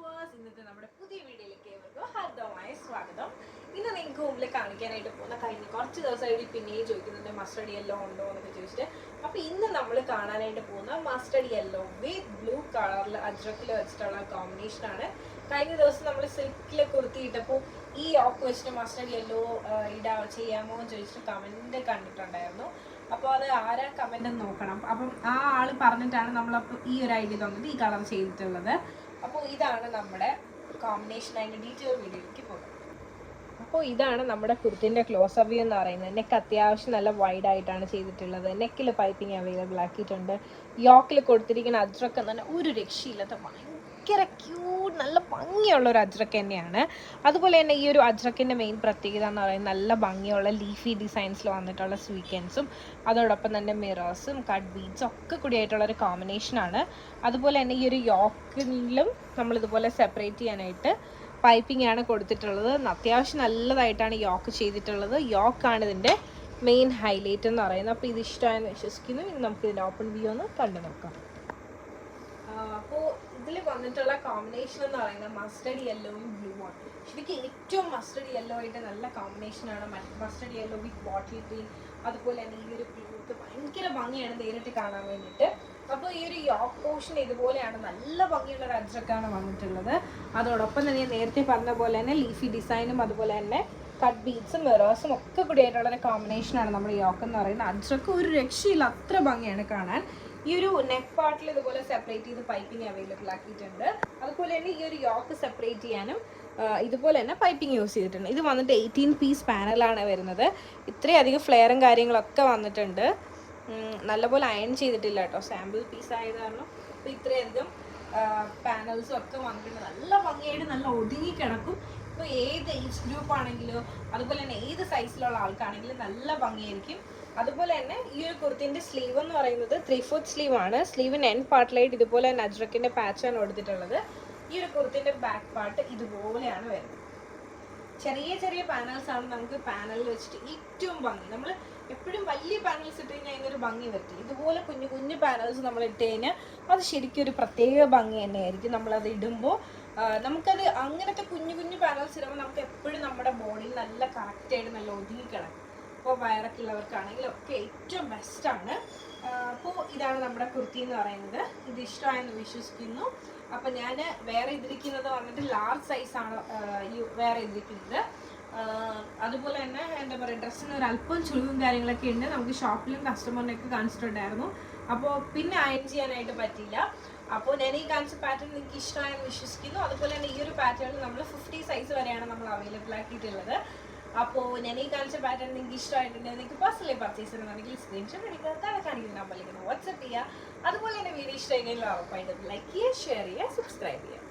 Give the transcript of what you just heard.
Viewers, ഇന്നത്തെ നമ്മുടെ പുതിയ വീഡിയോയിലേക്ക് ഏവർക്കും ഹാർദവമായ സ്വാഗതം. ഇന്ന് നിങ്ങൾക്ക് മുമ്പിൽ കാണിക്കാനായിട്ട് പോകുന്ന കഴിഞ്ഞ കുറച്ച് ദിവസമായിട്ട് പിന്നെയും ചോദിക്കുന്നുണ്ട് മസ്റ്റർഡ് യെല്ലോ ഉണ്ടോ എന്നൊക്കെ ചോദിച്ചിട്ട്. അപ്പോൾ ഇന്ന് നമ്മൾ കാണാനായിട്ട് പോകുന്ന മസ്റ്റർഡ് യെല്ലോ വിത്ത് ബ്ലൂ കളറിൽ അജ്രക്കിൽ വെച്ചിട്ടുള്ള കോമ്പിനേഷനാണ്. കഴിഞ്ഞ ദിവസം നമ്മൾ സിൽക്കിൽ കുർത്തിയിട്ടപ്പോൾ ഈ യോക്ക് വെച്ചിട്ട് മസ്റ്റർഡ് യെല്ലോ ചെയ്യാമോ എന്ന് ചോദിച്ചിട്ട് കമൻറ്റ് കണ്ടിട്ടുണ്ടായിരുന്നു. അപ്പോൾ അത് ആരാ കമൻ്റ് എന്ന് നോക്കണം. അപ്പം ആ ആൾ പറഞ്ഞിട്ടാണ് നമ്മളപ്പോൾ ഈ ഒരു ഐഡിയ തന്നിട്ട് ഈ കളർ ചെയ്തിട്ടുള്ളത്. അപ്പോൾ ഇതാണ് നമ്മുടെ കോമ്പിനേഷൻ. അതിൻ്റെ ഡീറ്റെയിൽ വീഡിയോയിലേക്ക് പോകും. അപ്പോൾ ഇതാണ് നമ്മുടെ കുർത്തിൻ്റെ ക്ലോസ് അപ്പ് വ്യൂ എന്ന് പറയുന്നത്. നെക്ക് അത്യാവശ്യം നല്ല വൈഡ് ആയിട്ടാണ് ചെയ്തിട്ടുള്ളത്. നെക്കിൽ പൈപ്പിംഗ് അവൈലബിൾ ആക്കിയിട്ടുണ്ട്. യോക്കിൽ കൊടുത്തിരിക്കുന്ന അജ്രക്ക് എന്ന് പറഞ്ഞാൽ ഒരു രക്ഷയില്ലാത്ത ഭയങ്കര ക്യൂട്ട് നല്ല ഭംഗിയുള്ള ഒരു അജ്രക്ക് തന്നെയാണ്. അതുപോലെ തന്നെ ഈ ഒരു അജ്രക്കിൻ്റെ മെയിൻ പ്രത്യേകത എന്ന് പറയുന്നത് നല്ല ഭംഗിയുള്ള ലീഫി ഡിസൈൻസിൽ വന്നിട്ടുള്ള സ്വീക്കൻസും അതോടൊപ്പം തന്നെ മിറേഴ്സും കട്ട് ബീഡ്സും ഒക്കെ കൂടിയായിട്ടുള്ളൊരു കോമ്പിനേഷനാണ്. അതുപോലെ തന്നെ ഈ ഒരു യോക്കിലും നമ്മളിതുപോലെ സെപ്പറേറ്റ് ചെയ്യാനായിട്ട് പൈപ്പിംഗ് ആണ് കൊടുത്തിട്ടുള്ളത്. അത്യാവശ്യം നല്ലതായിട്ടാണ് യോക്ക് ചെയ്തിട്ടുള്ളത്. യോക്കാണ് ഇതിൻ്റെ മെയിൻ ഹൈലൈറ്റ് എന്ന് പറയുന്നത്. അപ്പോൾ ഇത് ഇഷ്ടമായെന്ന് വിശ്വസിക്കുന്നു. ഇനി നമുക്കിതിൻ്റെ ഓപ്പൺ വ്യൂ ഒന്ന് കണ്ടു നോക്കാം. അപ്പോൾ ഇതിൽ വന്നിട്ടുള്ള കോമ്പിനേഷൻ എന്ന് പറയുന്നത് മസ്റ്റർഡ് യെല്ലോയും ബ്ലൂ ആണ്. ശരിക്കും ഏറ്റവും മസ്റ്റർഡ് യെല്ലോ ആയിട്ട് നല്ല കോമ്പിനേഷനാണ് മസ്റ്റർഡ് യെല്ലോ വിത്ത് ബോട്ടിൽ ഗ്രീൻ. അതുപോലെ തന്നെ ഈ ഒരു ബ്ലൂക്ക് ഭയങ്കര ഭംഗിയാണ് നേരിട്ട് കാണാൻ വേണ്ടിയിട്ട്. അപ്പോൾ ഈ ഒരു യോക്ക് പോർഷൻ ഇതുപോലെയാണ് നല്ല ഭംഗിയുള്ള ഒരു അജ്രക്കാണ് വന്നിട്ടുള്ളത്. അതോടൊപ്പം തന്നെ ഞാൻ നേരത്തെ പറഞ്ഞ പോലെ തന്നെ ലീഫി ഡിസൈനും അതുപോലെ തന്നെ കട്ട് ബീഡ്സും മിറേഴ്സും ഒക്കെ കൂടിയായിട്ടുള്ളൊരു കോമ്പിനേഷനാണ് നമ്മുടെ യോക്ക് എന്ന് പറയുന്നത്. അജ്രക്ക് ഒരു രക്ഷയില്ല, അത്ര ഭംഗിയാണ് കാണാൻ. ഈ ഒരു നെക്ക് പാർട്ടിൽ ഇതുപോലെ സെപ്പറേറ്റ് ചെയ്ത് പൈപ്പിംഗ് അവൈലബിൾ ആക്കിയിട്ടുണ്ട്. അതുപോലെ തന്നെ ഈ ഒരു യോക്ക് സെപ്പറേറ്റ് ചെയ്യാനും ഇതുപോലെ തന്നെ പൈപ്പിംഗ് യൂസ് ചെയ്തിട്ടുണ്ട്. ഇത് വന്നിട്ട് 18 പീസ് പാനലാണ് വരുന്നത്. ഇത്രയധികം ഫ്ലെയറും കാര്യങ്ങളൊക്കെ വന്നിട്ടുണ്ട്. നല്ലപോലെ അയൺ ചെയ്തിട്ടില്ല കേട്ടോ, സാമ്പിൾ പീസ് ആയത് കാരണം. അപ്പോൾ ഇത്രയധികം പാനൽസും ഒക്കെ വന്നിട്ടുണ്ട്. നല്ല ഭംഗിയായിട്ട് നല്ല ഒതുങ്ങി കിടക്കും. ഇപ്പോൾ ഏത് ഏജ് ഗ്രൂപ്പ് ആണെങ്കിലോ അതുപോലെ തന്നെ ഏത് സൈസിലുള്ള ആൾക്കാണെങ്കിലും നല്ല ഭംഗിയായിരിക്കും. അതുപോലെ തന്നെ ഈ ഒരു കുർത്തിൻ്റെ സ്ലീവ് എന്ന് പറയുന്നത് 3/4 സ്ലീവ് ആണ്. സ്ലീവിൻ്റെ എൻഡ് പാർട്ടിലായിട്ട് ഇതുപോലെ തന്നെ അജ്രക്കിൻ്റെ പാച്ചാണ് കൊടുത്തിട്ടുള്ളത്. ഈ ഒരു കുർത്തിൻ്റെ ബാക്ക് പാർട്ട് ഇതുപോലെയാണ് വരുന്നത്. ചെറിയ ചെറിയ പാനൽസ് ആണ് നമുക്ക് പാനലിൽ വെച്ചിട്ട് ഏറ്റവും ഭംഗി. നമ്മൾ എപ്പോഴും വലിയ പാനൽസ് ഇട്ട് കഴിഞ്ഞാൽ അതിനൊരു ഭംഗി വരത്തില്ല. ഇതുപോലെ കുഞ്ഞു കുഞ്ഞു പാനൽസ് നമ്മൾ ഇട്ട് കഴിഞ്ഞാൽ അത് ശരിക്കും ഒരു പ്രത്യേക ഭംഗി തന്നെയായിരിക്കും. നമ്മളത് ഇടുമ്പോൾ നമുക്കത് അങ്ങനത്തെ കുഞ്ഞു കുഞ്ഞു പാനൽസ് ഇടുമ്പോൾ നമുക്ക് എപ്പോഴും നമ്മുടെ ബോഡിയിൽ നല്ല കറക്റ്റായിട്ട് നല്ല ഒതുങ്ങിക്കിടക്കും. അപ്പോൾ വയറൊക്കെ ഉള്ളവർക്കാണെങ്കിലും ഒക്കെ ഏറ്റവും ബെസ്റ്റാണ്. അപ്പോൾ ഇതാണ് നമ്മുടെ കുർത്തി എന്ന് പറയുന്നത്. ഇത് ഇഷ്ടമായെന്ന് വിശ്വസിക്കുന്നു. അപ്പോൾ ഞാൻ വേറെ ഇതിരിക്കുന്നത് വന്നിട്ട് ലാർജ് സൈസാണ് വേറെ ഇതിരിക്കുന്നത്. അതുപോലെ തന്നെ എന്താ പറയുക, ഡ്രസ്സിന് ഒരു അല്പം ചുളിവും കാര്യങ്ങളൊക്കെ ഉണ്ട്. നമുക്ക് ഷോപ്പിലും കസ്റ്റമറിനൊക്കെ കാണിച്ചിട്ടുണ്ടായിരുന്നു. അപ്പോൾ പിന്നെ അയൺ ചെയ്യാനായിട്ട് പറ്റിയില്ല. അപ്പോൾ ഞാൻ ഈ കാണിച്ച പാറ്റേൺ നിങ്ങൾക്ക് ഇഷ്ടമായെന്ന് വിശ്വസിക്കുന്നു. അതുപോലെ തന്നെ ഈ ഒരു പാറ്റേണിൽ നമ്മൾ 50 സൈസ് വരെയാണ് നമ്മൾ അവൈലബിൾ ആക്കിയിട്ടുള്ളത്. അപ്പോൾ ഞാൻ ഈ കാണിച്ച പാറ്റേൺ നിങ്ങൾക്ക് ഇഷ്ടമായിട്ടുണ്ടെങ്കിൽ നിങ്ങൾക്ക് പേഴ്സണലി പർച്ചേസ് ചെയ്യണമെന്നുണ്ടെങ്കിൽ സ്ക്രീൻഷോട്ട് എടുക്കുക, താഴെ കാണിക്കുന്ന നമ്പറിലേക്ക് വാട്സ്ആപ്പ് ചെയ്യുക. അതുപോലെ തന്നെ വീഡിയോ ഇഷ്ടമായെങ്കിൽ ഉറപ്പായിട്ട് ലൈക്ക് ചെയ്യുക, ഷെയർ ചെയ്യുക, സബ്സ്ക്രൈബ് ചെയ്യുക.